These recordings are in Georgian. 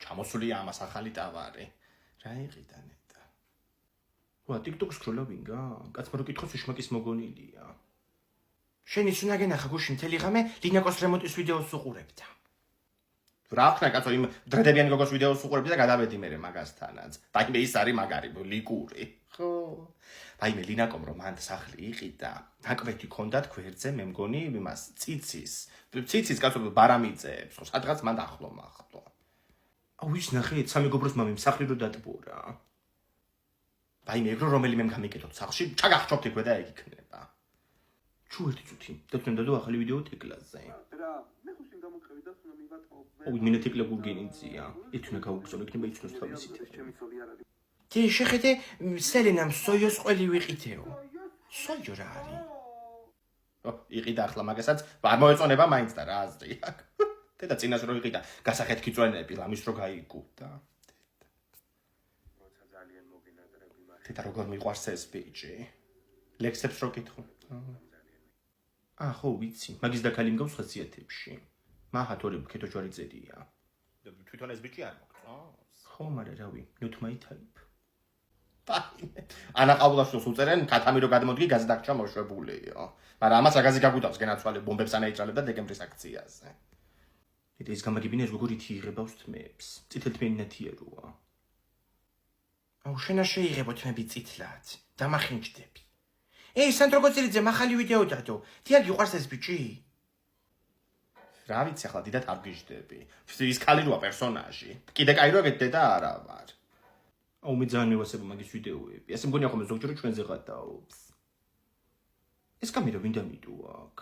ჩამოსულია ამას ახალი ტავარი. რა იყიდა ნეტა? ვა, TikTok-ს სკროლავინგა? კაცმა რო კითხოს უშმაკის მოგონილია. შენ ის უნდა გენახა გუში მთელი ღამე ლინაკოს რემონტის ვიდეოს უყურებდა. რა ხნა კაცო იმ დრედებიანი გოგოს ვიდეოს უყურებდი და გადავედი მე მაგასთანაც. დაიმე ის არის მაგარი ლიკური. ხო. დაიმე ლინაკომ რომ მან სახლი იყიდა, ნაკვეთი ქონდათ გვერდზე მე მგონი იმას ციცის კაცო ბარამიწებს, ხო სადღაც მან ახლო მახლო. აუ ის ნახე სამი გობროს მამი მსახლი რო დატბორა. დაიმე ეგრო რომელიმე გამიკეთოთ სახლში, ჩაგახჭობთ იქვე და ეგ იქნება. ჩუ ერთი წუთი, დათუნდა დო ახალი ვიდეო ტეკლაზე. ой, меня текла гугенинция. Ეთუნა გაუგზავნო, იქნება იცნოს თავისი თემა. დი შეხედე, სელენამ სოიოს ყველი ვიყიდეო. სოიო რა არის? იყიდა ახლა მაგასაც, არ მოეწონება მაინც და რა აზრი აქვს. დედა წინას რო იყიდა, გასახეთქი წვენები, ლამის რო გაიგუდა. როცა ძალიან მოგინადრები მაგ. დედა როგორ მიყვარს ეს ბიჭი? ლექსებს რო კითხო. ხო, ვიცი, მაგის და ქალი მგავს ხასიათებში. მაჰა თორემ ქეთო ჯვარი წერია. თვითონ ეს ბიჭი არ მოგწონს? ხო, მაგრამ რავი, not my type. ანა ყავლაშოს უწერენ, ქათამი რო გადმოდგი გაზდახჭა მოშვებულიო. მაგრამ ამას რაგაზი გაგუდავს გენაცვალე ბომბებს ანაიჭრალებ და დეკემბრის აქციაზე. ეს გამაგებინეს როგორ ითიღებავს თმებს. წითელთმიანი ნათიეროა. აუ შენა შეიღებო თმები წითლად. დამახინჯდები. სანდრო გოცილიძე მახალი ვიდეო დადო. თია გიყვარს ეს ბიჭი? რა ვიცი ახლა დიდად არ გიждდები. ის ქალი როა პერსონაჟი. კიდე კაი რო გეტდე და არა ვარ. აუ მე ძალიან მევასება მაგის ვიდეოები. ასე მგონია ხომ ზოგჯერ ჩვენზე გადაობს. ეს კამერა ვინ დამიდო აქ?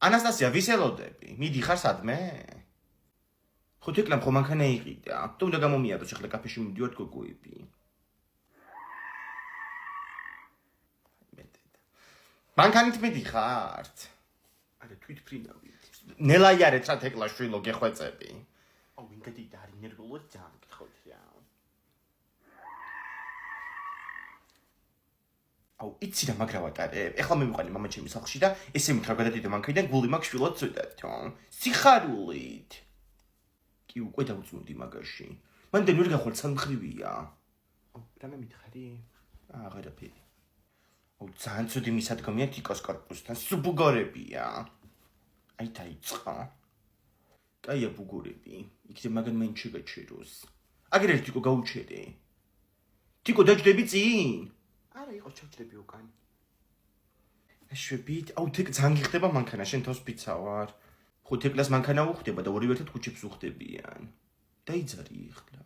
ანასტასია ვისელოდები. მიდიხარ სადმე? ხო თეკლამ ხომ მანქანა იყიდა. თუ უნდა გამომიადოს ახლა კაფეში მივდივართ გოგოები. მანქანით მიდიხართ? არა თვითფრინავით. ნელაიარეთ რა თეკლა შვილო გეხვეწები. აუ ვინ გადიდა არის ნერვულად ძალიან გითხოთ რა. აუ იცი რა მაგრა ვატარებ. ეხლა მე მივყანი მამა ჩემი სახლში და ესე მითხრა გადადიდე მანქანიდან გული მაქვს შვილად წვიდათო. სიხარულით. კი უკვე დავწუნდი მაგაში. მანდ ვერ გახვალ სამხრივია. აუ რა მე მითხარი? აღარაფერი. აუ ძალიან ცუდი მისადგომია თიკოს корпуსთან. სუბუგორებია. აი დაიწყო. კაია ბუგურები. იქნებ მაგან მენ შეგაჩეროს. აგერ ერთი თიკო გაუჩერე. თიკო დაჯდები წინ? არა იყო ჩავჭრები უკან. ეშვებით, აუ თეკ ძალიან გიხდება მანქანა, შენ თავს პიცა ვარ. ხო თეკლას მანქანა უხდება და ორივე ერთად ქუჩებს უხდებიან. დაიძარი ახლა.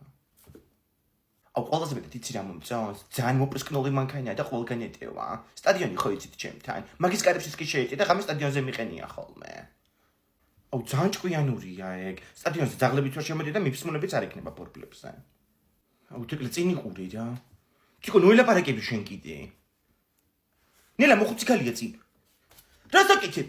აუ ყველაზე მეტად იცი რა მომწონს? ძალიან მოპრისკნული მანქანაა და ყველგან ეტევა. სტადიონი ხო იცით ჩემთან. მაგის კარებშიც კი შეეტე და ღამე სტადიონზე მიყენია ხოლმე. აუ ძალიან ჭკვიანურია ეგ. სტადიონზე ძაღლებით რო შემოდე და მიფსმუნებიც არ იქნება ბორბლებზე. აუ თეკლე წინ იყური რა. თიკო ნოელაპარაკები შენ კიდე. ნელა მოხუცი ქალია წინ. რა საკეთებ?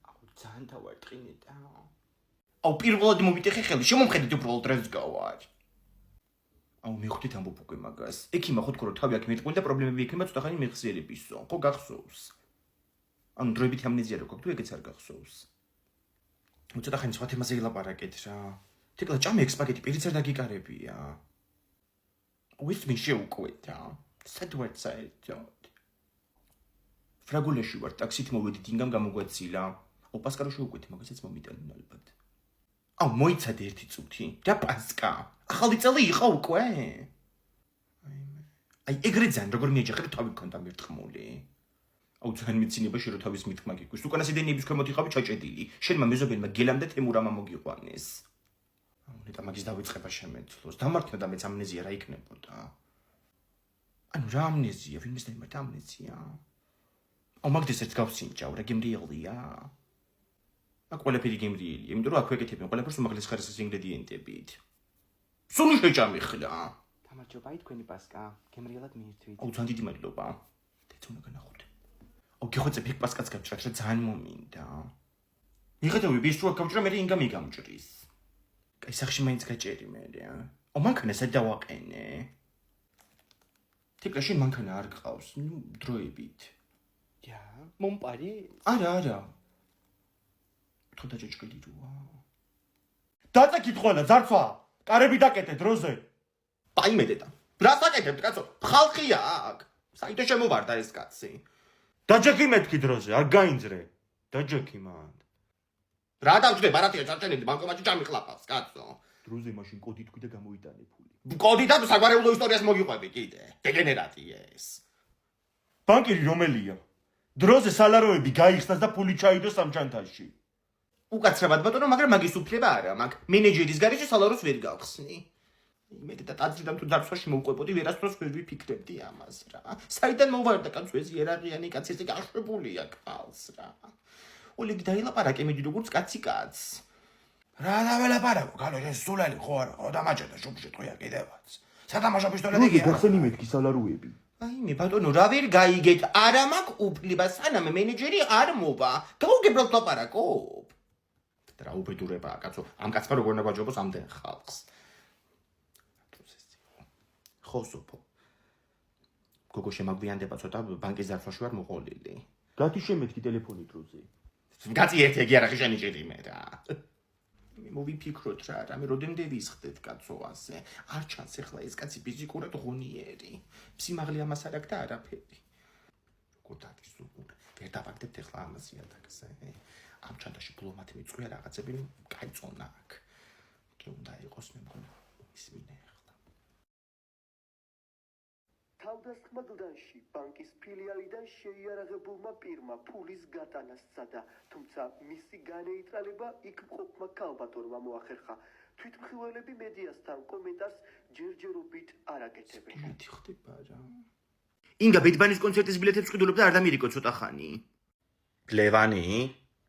აუ ძალიან დავარტყინე და აუ პირველად მომიტეხე ხელი, შემომხედეთ უბრალოდ რას გავარ. აუ მივხვდით ამბობ უკვე მაგას. ექიმა ხო თქო რომ თავი აქ მეტყვი და პრობლემები იქნება ცოტა ხანი მეხსიერებისო. ხო გახსოვს. ანუ დროებით ამნეზია რო გქონდ თუ ეგეც არ გახსოვს. ცოტა ხანი სხვა თემაზე ილაპარაკეთ რა. თეკლა ჭამე ექსპაგეტი პირიც არ დაგიკარებია. აუ ის მიშე უკვე და სად ვარ საერთოდ. ფრაგულეში ვარ ტაქსით მოვედი დინგამ გამოგვეცილა. აუ პასკაროში უკვე მაგასაც მომიტანენ ალბათ. აუ მოიცადე ერთი წუთი. რა პასკა? ახალი წელი იყო უკვე? აი ეგრე ძალიან როგორ მიეჯახებ თავი გქონდა მერტყმული. აუ ძალიან მიცინებაში რომ თავის მithმა გიგვის. უკანასი დენიების ქვემოთ იყავი ჩაჭედილი. შენმა მეზობელმა გელამ და თემურამა მოგიყვანეს. აუ ნეტა მაგის დავიწყება შემეძლოს. დამარცხდა და მეც ამნეზია რა იქნებოდა. ანუ რა ამნეზია? ვინმეს დაიმართა ამნეზია? აუ მაგდეს ერთ გავსინჯავ რა გემრიელია. აქ ყველაფერი გემრიელია, იმიტომ რომ აქ ვეკეთებენ ყველაფერს უმაღლეს ხარისხის ინგრედიენტებით. სული შეჭამი ხლა. გამარჯობა თქვენი პასკა. გემრიელად მიირთვით. აუ ძალიან დიდი მადლობა. დეცუნა განახოთ. აუ გეხვეწებ იქ პასკაც გავჭრათ რა ძალიან მომინდა. მიხეთები ბის რო გავჭრა მე ინგა მიგამჭრის. კაი სახში მაინც გაჭერი მე რა. აუ მანქანა სად დავაყენე? თეკლა შენ მანქანა არ გყავს, ნუ დროებით. Ja, მომპარი? არა. ხო დაჭეჭკილი როა. დაწეკით ყველა ძარცვა. კარები დაკეთე დროზე. პაიმედედა. რას აკეთებთ, კაცო? ხალხია აქ. საერთო შემოვარდა ეს კაცი. დაჯექი მეთქი დროზე, არ გაინძრე. დაჯექი მან. რა დავჯდება, რა თქმა უნდა, ბანკომატში ჩამიყლაპავს, კაცო. დროზე მაშინ კოდი თქვი და გამოიტანე ფული. კოდი და საგვარეულო ისტორიას მოგიყვები კიდე. დეგენერატი ეს. ბანკირი რომელია? დროზე სალაროები გაიხსნას და ფული ჩაიდო სამჩანთაში. უკაცრავად ბატონო, მაგრამ მაგის უფლება არა მაქვს. მენეჯერის გარეშე სალაროს ვერ გავხსნი. იმედი და ტაძრიდან თუ დარცვაში მოვყვებოდი, ვერასდროს ვერ ვიფიქრებდი ამას რა. საიდან მოვარდა კაცო ეს იერარქიანი კაცი, ესე გაშვებულია კალს რა. ოლეგი დაილაპარაკე მიდი როგორც კაცი კაც. რა დაველაპარაკო, გალო ეს სულელი ხო არა, ხო დამაჭედა შუბში ტყვია კიდევაც. სათამაშო პისტოლეტი კი არა. გახსენი მეთქი სალაროები. აი მე ბატონო, რა ვერ გაიგეთ, არა მაქვს უფლება, სანამ მენეჯერი არ მოვა. გაუგებრალ ლაპარაკობ. რა უბედურებაა, კაცო, ამ კაცმა როგორ უნდა გვაჯობოს ამდენ ხალხს. ხო სოფო. გოგო შემაგვიანდება ცოტა ბანკის დარცვაში ვარ მოყოლილი. გათი შემეთქი ტელეფონი დროზე. კაცი ერთ ეგი არა ხიშანი ჭირი მე რა. მე მოვიფიქროთ რა, რამე როდემდე ვისხდეთ კაცო ასე. არ ჩანს ახლა ეს კაცი ფიზიკურად ღონიერი. სიმაღლე ამას არ აქვს და არაფერი. როგორ დადგეს უყურ. ვერ დავაგდებთ ახლა ამას იატაკზე. ამ ჩანტაში ბლომათი მიწვია რაღაცები, კაი წონა აქვს. კი უნდა იყოს მე მგონი ისმინე ახლა. თავდასხმა გლდანში ბანკის ფილიალიდან შეიარაღებულმა პირმა ფულის გატანა სცადა, თუმცა მისი განეიტრალება იქ მყოფმა ქალბატონმა მოახერხა. თვითმხილველები მედიასთან კომენტარს ჯერჯერობით არ აკეთებენ. მეთი ხდება რა. ინგა ბედბანის კონცერტის ბილეთებს ყიდულობდა არ დამირიკო ცოტა ხანი. ლევანი?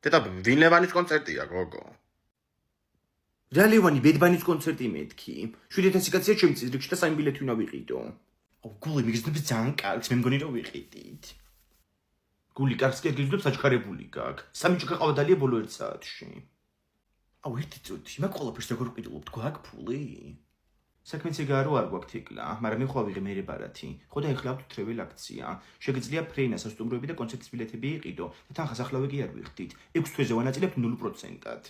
დედა ვინ ლევანის კონცერტია გოგო? რა ლევანი ბედბანის კონცერტი მეთქი? 7000 კაცია შემიწეს რიგში და საიმ ბილეთი უნდა ვიყიდო. აუ გული მიგზნებს ძალიან კარგს, მე მგონი რომ ვიყიდით. გული კარგს კი გიძნებს აჩქარებული გაქვს. სამი ჭიქა ყავა დალია ბოლო 1 საათში. აუ ერთი წუთი, მაგ ყველაფერს როგორ ვყიდულობთ, გვაქვს ფული? საქმეც ეგაა რომ არ გვაქვს თეკლა, მაგრამ მე ხო ავიღე მერე ბარათი. ხო და ეხლა აქვთ ტრეველ აქცია. შეგიძლია ფრენა სასტუმროები და კონცერტის ბილეთები იყიდო და თანხას ახლავე კი არ ვიხდით. 6 თვეზე ვანაწილებთ 0%-ად.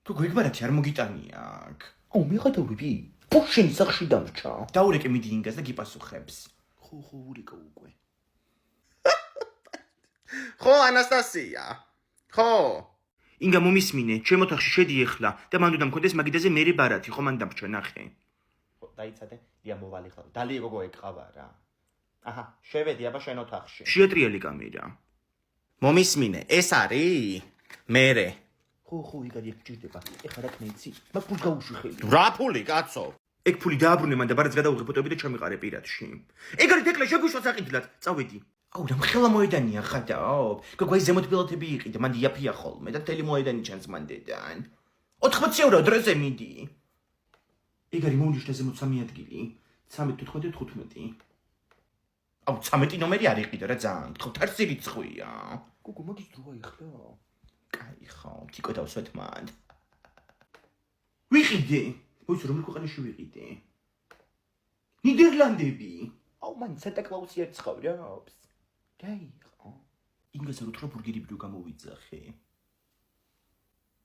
გოგო ეგ ბარათი არ მოგიტანია აქ. აუ მიღადავები. პუშენი სახში დამრჩა. დაურეკე მიდი ინგას და გიპასუხებს. ხო ურეკა უკვე. ხო ანასტასია. ხო. ინგა მომისმინე, ჩემ ოთახში შედი ეხლა და მანდ უნდა მქონდეს მაგიდაზე მერე ბარათი, ხო მან დამრჩა ნახე. ხო, დაიცადე, დია მოვალი ხარ. დალია გოგო ეკყავა რა. აჰა, შევედი აბა შენ ოთახში. შეატრიალი კამერა. მომისმინე, ეს არის? მერე. ხო, იგარი გჭირდება. ეხლა რა კნეიცი? მაგ ფულს გაუშვი ხელი. რა ფული, კაცო? ეგ ფული დააბრუნე მან და ბარათს გადავიღე ფოტოები და ჩამიყარე პირადში. ეგ არის დეკლე შეგვიშვა საყიდლად. წავედი. აუ რა მხელა მოედანია ხადაობ. გოგო აი ზემოთ ბილეთები იყიდე, მან იაფია ხოლმე და თელი მოედანი ჩანს მანდედან. 80 ევრო დროზე მიდი. ეგ არის მოუნიშნა ზემოთ 3 ადგილი. 13-15. აუ 13 ნომერი არ იყიდე რა ძალიან. ხო თარცი რიცხვია. გოგო მაგის დროა ეხლა. კაი ხო, თიკო დავსვათ მან. ვიყიდე. მოიცი რომელ ქვეყანაში ვიყიდე? ნიდერლანდები. აუ მან სანტა კლაუსი არ ცხოვრობს. გაიყო. ინგლისურ უთხრა ბურგერი ბიუ გამოვიძახე.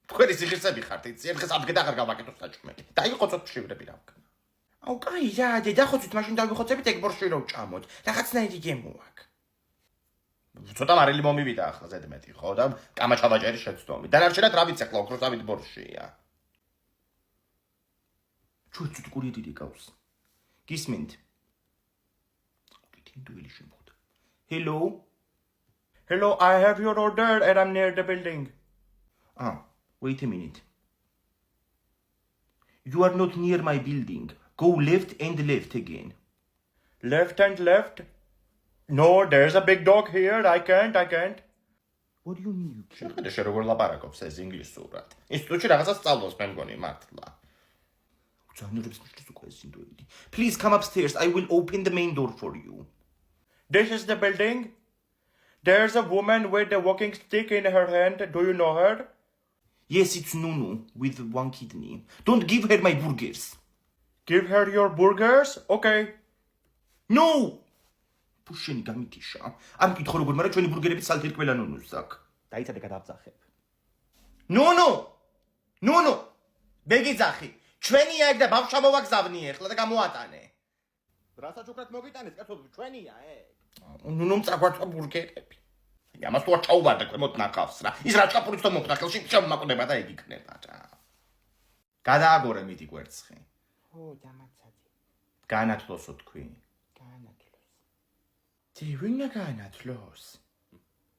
თქვენი სიხირსები ხართ, იცი, ერთხელ სამდგე და აღარ გავაკეთო საჭმელი. დაიყოცოთ შივრები რა ვქნა. აუ კაი რა, დედახოცით მაშინ დავიხოცებით ეგ ბორში რომ ჭამოთ. რაღაცნაირი გემო აქვს. ცოტა მარილი მომივიდა ახლა ზედმეტი, ხო და კამაჩავაჭერი შეცდომი. დანარჩენად რა ვიცი ახლა ოქროსავით ბორშია. ჩუცუთ კურიერი გავს. გისმენთ. Dueli შემოხდა. Hello. Hello, I have your order and I'm near the building. Wait a minute. You are not near my building. Go left and left again. Left and left? No, there's a big dog here. I can't. What do you mean you can't? შეხედე შე როგორ ლაპარაკობს ეს ინგლისურად. ინსტიტუტში რაღაცა სწავლობს მე მგონი მართლა. ძანურებს მიშლის უკვე ეს ინდოელი. Please come upstairs. I will open the main door for you. This is the building. There's a woman with a walking stick in her hand. Do you know her? Yes, it's Nunu with 1 kidney. Don't give her my burgers. Give her your burgers? Okay. No! Pusheni გამიტიშა. არ მკითხო როგორ, მაგრამ ჩვენი ბურგერები სალთი რკველა ნუნუს აქვს. დაიცადე გადავწახებ. ნუნუ ბეგიძახი ჩვენია ეგ და ბავშვა მოვაგზავნი ეხლა და გამოატანე რასაც უკრად მოგიტანეს კაცო ჩვენია ეგ ნუნუმ წაგვარწვა ბურგერები ამას თუ არ ჩაუვარდა ქვემოთ ნახავს რა ის რა ჩაფურიც თო მოხდა ხელში შემოაკუნება და ეგ იქნება რა გადააგორე მიდი კვერცხი ო დამაცადი განათლოსო თქვი განათლოს ვინა განათლოს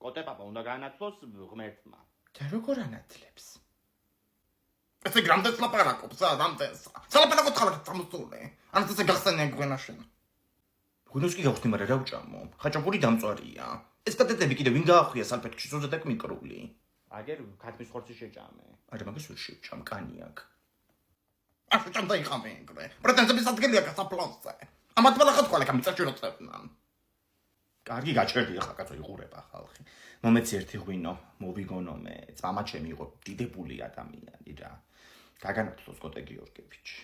კოტე პაპა უნდა განათლოს ღმერთმა და როგორ ანათლებს ეს გრამდეს ლაპარაკობს ადამიანს სალაპარაკო ხარ წამოსული ან ეს გახსენე გვენაშენ გუნოს კი გავხსნი მაგრამ რა ვჭამო ხაჭაპური დამწვარია ეს კატეტები კიდე ვინ გაახვია სალფეთქში სოზე და მიკრული აგერ ქათმის ხორცი შეჭამე არა მაგას ვერ შევჭამ კანი აქვს ახლა ჭამდა იხამე ეგრე პრეტენზების ადგილია გასაფლავზე ამათ მალახად ყოლე გამიწაჭიროწებნან კარგი გაჭერდი ახლა კაცო იღურება ხალხი მომეცი ერთი ღვინო მოვიგონო მე წამა ჩემი იყო დიდებული ადამიანი რა გაგანათლოს კოტე გიორგევიჩი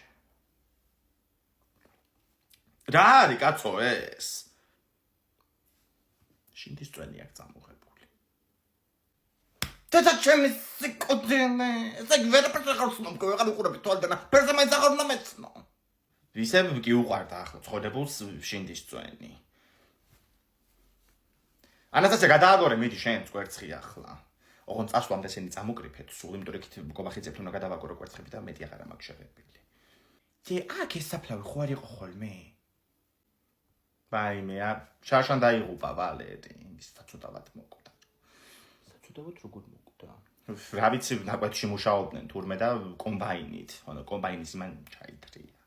რა არის კაცო ეს შინდის წვენი აქ წამოღებული და ჩემი სიკოდენე ეს ვერაფერს ახალს მომკვე აღარ უყურები თვალდანა პერსამენტს ახალ მომეცნო ვისე კი უყარდა ახლა წოდებულს შინდის წვენი ანასტასია გადააგორე მიდი შენ კვერცხი ახლა ოღონ წასვლამდე ესენი წამოკრიფეთ სულ იმიტომ რომ იქით გობახიძებთ უნდა გადავაგორო კვერცხები და მეტი აღარ მაქვს შეღებილი დი აქ ეს საფლავი ხო არ იყო ხოლმე ბაიმე შაშან დაიღუპა ვალეტი ის საწოდავად მოკვდა საწოდავად როგორ მოკვდა რა ვიცი ნაკვეთში მუშაობდნენ თურმე და კომბაინით ანუ კომბაინის მან ჩაიდრია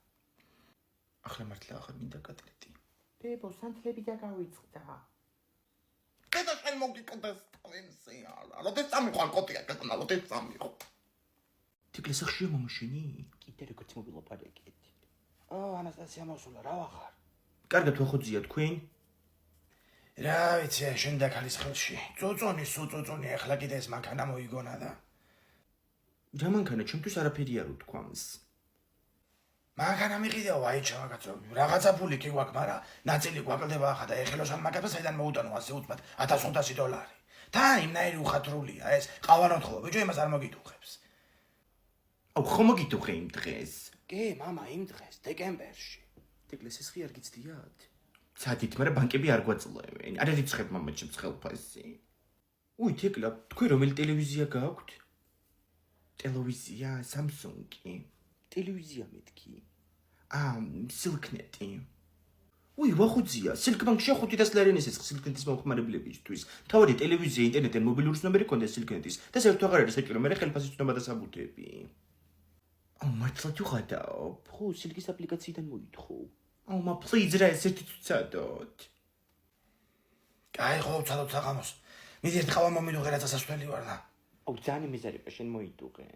ახლა მართლა ახლა მინდა კატლეტი ბებო სანთლები და გავიწყდა და შენ მოგიკდეს ტვინსი არა როდეს წამიყვან კოტია გეკნა როდეს წამიყო თიკლეს ხშირ მომშინი კიდე როგორც მობილოპარეკეთ ანასტასია მოსულა რა ვახარ კარგად ვახოძია თქვენ რა ვიცი შენ და ქალის ხელში წოწონი ახლა კიდე ეს მანქანა მოიგონა და რა მანქანა ჩემთვის არაფერი არ უთქვამს მანქანა მიყიდეო აიჩა კაცო რაღაცა ფული კი გვაქვს მაგრამ ნაწილი გვაკლდება ახლა და ეხელოსან მაგას საიდან მოუტანო ასე უცბად $1500 და იმნაირი უხათრულია ეს ყავანოთხო ბიჭო იმას არ მოგიტუხებს აუ ხომ მოგიტუხე იმ დღეს კი მამა იმ დღეს დეკემბერში თიკლეს ეს ხი არ გიცდიათ ცადით მაგრამ ბანკები არ გვაწლევენ არ რიცხებ მამა ჩემს ხელფასი უი თიკლა თქვენ რომელი ტელევიზია გაქვთ ტელევიზია Samsung-ი ტელევიზია მეთქი სილკნეტი უი ვახუძია სილკბანკში 500 ლარიანის ეს სილკნეტის მომხმარებლებისთვის თავი ტელევიზია ინტერნეტი მობილური ნომერი კონდეს სილკნეტის და საერთოდ აღარ არის საჭირო მე ხელფასის ცნობა და საბუთები აუ მართლა თუ ხადაო ხო სილკის აპლიკაციიდან მოითხოვ აუ მა პლიზ რა ესეთი ცუდად კაი ხო ცადოთ საღამოს მიდი ერთ ყავა მომიდუღე რაცა სასვლელი ვარ და აუ ძალიან მიზარება შენ მოიტუღე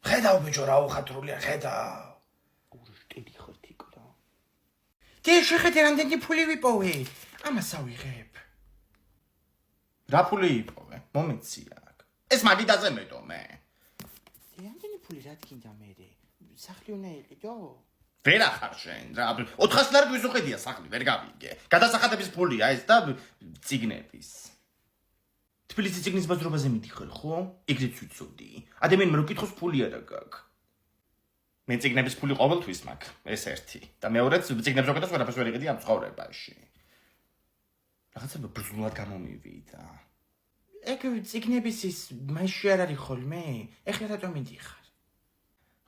ხედავ ბიჭო რა უხათრულია ხედავ ურშტილი ხარ თიკლა დი შეხედე რამდენი ფული ვიპოვე ამას ავიღებ რა ფული იპოვე მომეცია აქ ეს მაგიდაზე მეტო მე რამდენი ფული რა თქინდა მე სახლი უნდა იყიდო ვერ ახარ შენ რა 400 ლარი ვიზუყედია სახლი ვერ გავიგე გადასახადების ფულია ეს და ციგნების თბილისის ციგნის ბაზრობაზე მიდიხარ ხო ეგრეც ვიცოდი ადამიანმა რო კითხოს ფული არა გაქვს მე ციგნების ფული ყოველთვის მაქვს ეს ერთი და მეორეც ციგნებს როკეთას ვერაფერს ვერ იყიდი ამ ცხოვრებაში რაღაცა ბრძნულად გამომივიდა ეგ ციგნების ის მასში არ არის ხოლმე ეხლა რატომ მიდიხარ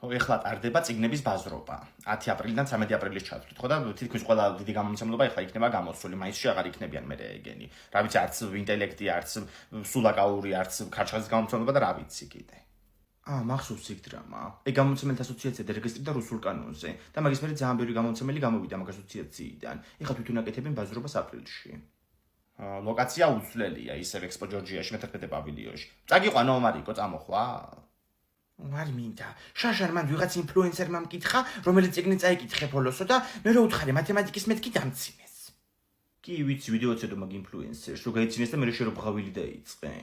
ხო ეხლა ტარდება ციგნების ბაზრობა 10 აპრილიდან 13 აპრილის ჩათვლით ხო და თითქმის ყველა დიდი გამომცემლობა ეხლა იქნება გამოსული მაისში აღარ იქნებიან მე ეგენი რა ვიცი არც ინტელექტი არც სულაკაური არც ქარჩხაზის გამომცემლობა და რა ვიცი კიდე მახსოვს იქ დრამა ეგ გამომცემელთა ასოციაცია დარეგისტრირდა რუსულ კანონზე და მაგის მერე ძალიან ბევრი გამომცემელი გამოვიდა მაგ ასოციაციიდან ეხლა თვითონ აკეთებენ ბაზრობას აპრილში ლოკაცია უცვლელია ისევ ექსპო ჯორჯიაში მე-11 პავილიონში წაგიყვანო ომარიკო წამოხვალ არ მინდა შაშარ მან ვიღაც ინფლუენსერმა მკითხა რომელიც ციგნი წაიკითხე ბოლოსო და მე რო უთხარი მათემატიკის მეთქი დამცინეს კი ვიცი ვიდეოცედო მაგ ინფლუენსერს რო გაიცინეს და მე რო შერო ბღავილი დაიწყე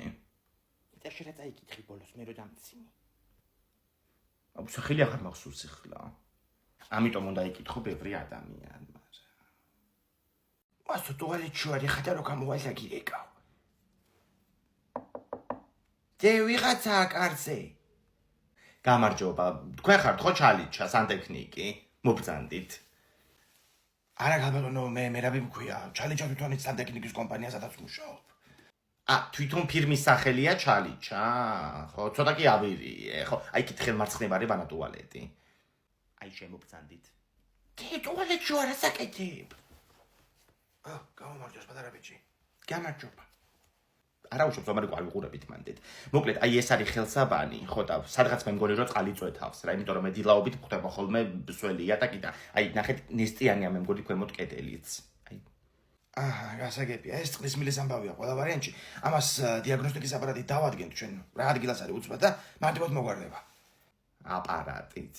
და შეიძლება წაიკითხი ბოლოს მე რო დამცინე აუ სახელი აღარ მახსოვს ახლა ამიტომ უნდა იკითხო ბევრი ადამიანმა ვასო ტუალეტში ვარ ეხლა რო გამოვალ და გირეკავ დე ვიღაცა კარზე გამარჯობა. თქვენ ხართ ხო ჩალიჩა სანტექნიკი? მობრძანდით. არა გაბატონო, მე მერაბი მქვია. ჩალიჩა თვითონ ის სანტექნიკის კომპანიაზადაც მუშაობ. თვითონ ფირმის სახელია ჩალიჩა. ხო, ცოტა კი ავირიე, ხო? აი კითხელ მარცხნივ არის ვანა ტუალეტი. აი შემობრძანდით. ტუალეტში არა საკეთებ. გამომარჯოს პატარა ბიჭი. გამარჯობა. არა უშვებს ამერიკო არ ვიყურებით მანდეთ. მოკლედ, აი ეს არის ხელსაბანი, ხო და სადღაც მე მგონი რომ წყალი წვეთავს რა, იმიტომ რომ მე დილაობით ხვდება ხოლმე სველია და კიდე. აი ნახეთ ნესტიანია მე მგონი ქვემოთ კედელიც. აი გასაგებია. ეს წყლის მილის ამბავია ყველა ვარიანტში. ამას დიაგნოსტიკის აპარატით დავადგენთ ჩვენ. რა ადგილას არის უცბად და მარტივად მოგვარდება. აპარატით.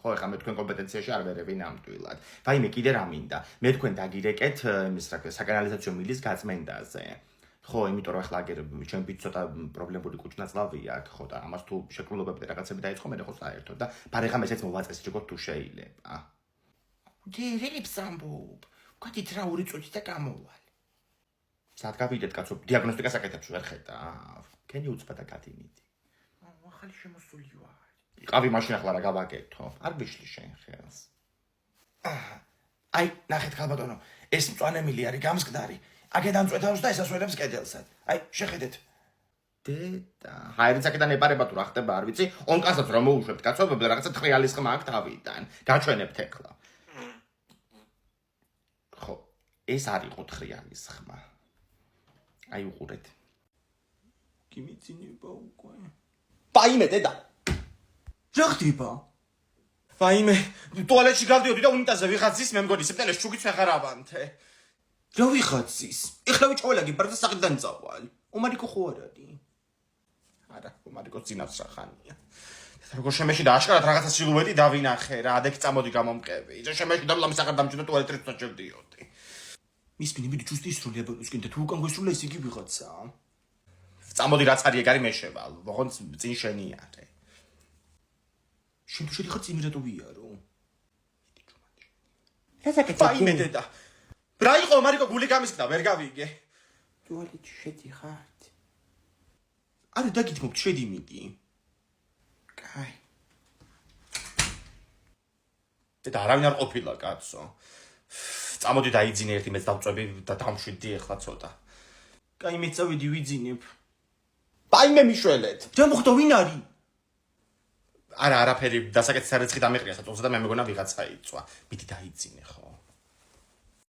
ხო, ეხლა მე თქვენ კომპეტენციაში არ ვერევი ნამდვილად. ვაიმე კიდე რა მინდა? მე თქვენ დაგირეკეთ იმის რა ქვია, საკანალიზაციო მილის გაწმენდაზე. ხო, იმიტომ რომ ახლა აგერ ჩემი ცოტა პრობლემური კუჭნაწლავი აქვს, ხო და ამას თუ შეკრულებები და რაღაცები დაიწყო, მე ხო საერთოდ და ბარეხა მეცეც მოვაწესრიგო როგორ თუ შეიძლება. დერებს ამბობ. გათით რა 2 წუთი და გამოვალ. სად გავიდეთ კაცო, დიაგნოსტიკას აკეთებს ვერ ხედავ. კენი უცბად აკათინიდი. ახალი შემოსული ვარ. იყავი მაშინ ახლა რა გავაკეთო? არ გიშლი შენ ხელს. აი, ნახეთ ხალბატონო, ეს მწვანე მილი არის გამსკდარი. აქედან წვეთავს და ესასვენებს კედელსაც. აი, შეხედეთ. დედა, ჰაერიც აქედან ეპარება თუ რა ხდება, არ ვიცი. ონკასაც რომ მოუშვებთ კაცობრიობ და რაღაცა თხრიალის ხმა აქვს თავიდან. გაჩვენებთ ეხლა. ხო, ეს არ იყო თხრიალის ხმა. აი უყურეთ. გიმიძინება უკვე. პაიმე დედა. რა ხდება? ვაიმე, ტუალეტში გავდიოდი და უნიტაზზე ვიღაც ზის, მე მგონი სეპტემბერში შუქიც ვეღარავანთე. რა ვიღაც ის? ეხლა ვიჭოლა გიბარ და საყდან წავალ. ომარიკო ხო არ არის? არა, ომარიკო წინავს რა ხანია. როგორ შემეში და აშკარად რაღაცა სილუეტი დავინახე რა, ადექ წამოდი გამომყევი. იცი შემეში და ლამის აღარ დამჭირდა ტუალეტში თვითონ შევდიოდი. მის პინები ჯუსტი ისრულებოდეს კიდე თუ უკან გესრულა ის იგი ვიღაცა. წამოდი რაც არის ეგარი მეშევალ, ოღონდ წინ შენი არე. შენ თუ შედიხარ წინ რატოვიარო? რა საკეთე? ვაიმე დედა. რა იყო მარიკო გული გამისკდა, ვერ გავიგე. ტუალეტში შედიხართ. არა დაგითმობთ, შედი მიდი. კაი. დედა არავინ არ ყოფილა კაცო. წამოდი დაიძინე ერთი მეც დავწვევი და დამშვიდი ეხლა ცოტა. კაი მე წავედი ვიძინებ. ვაიმე მიშველეთ. რა მოხდა ვინ არის? არა არაფერი დასაკეთე სარეცხი დამეყრია საწოლსა და მე მეგონა ვიღაცა იწვა. მიდი დაიძინე ხო.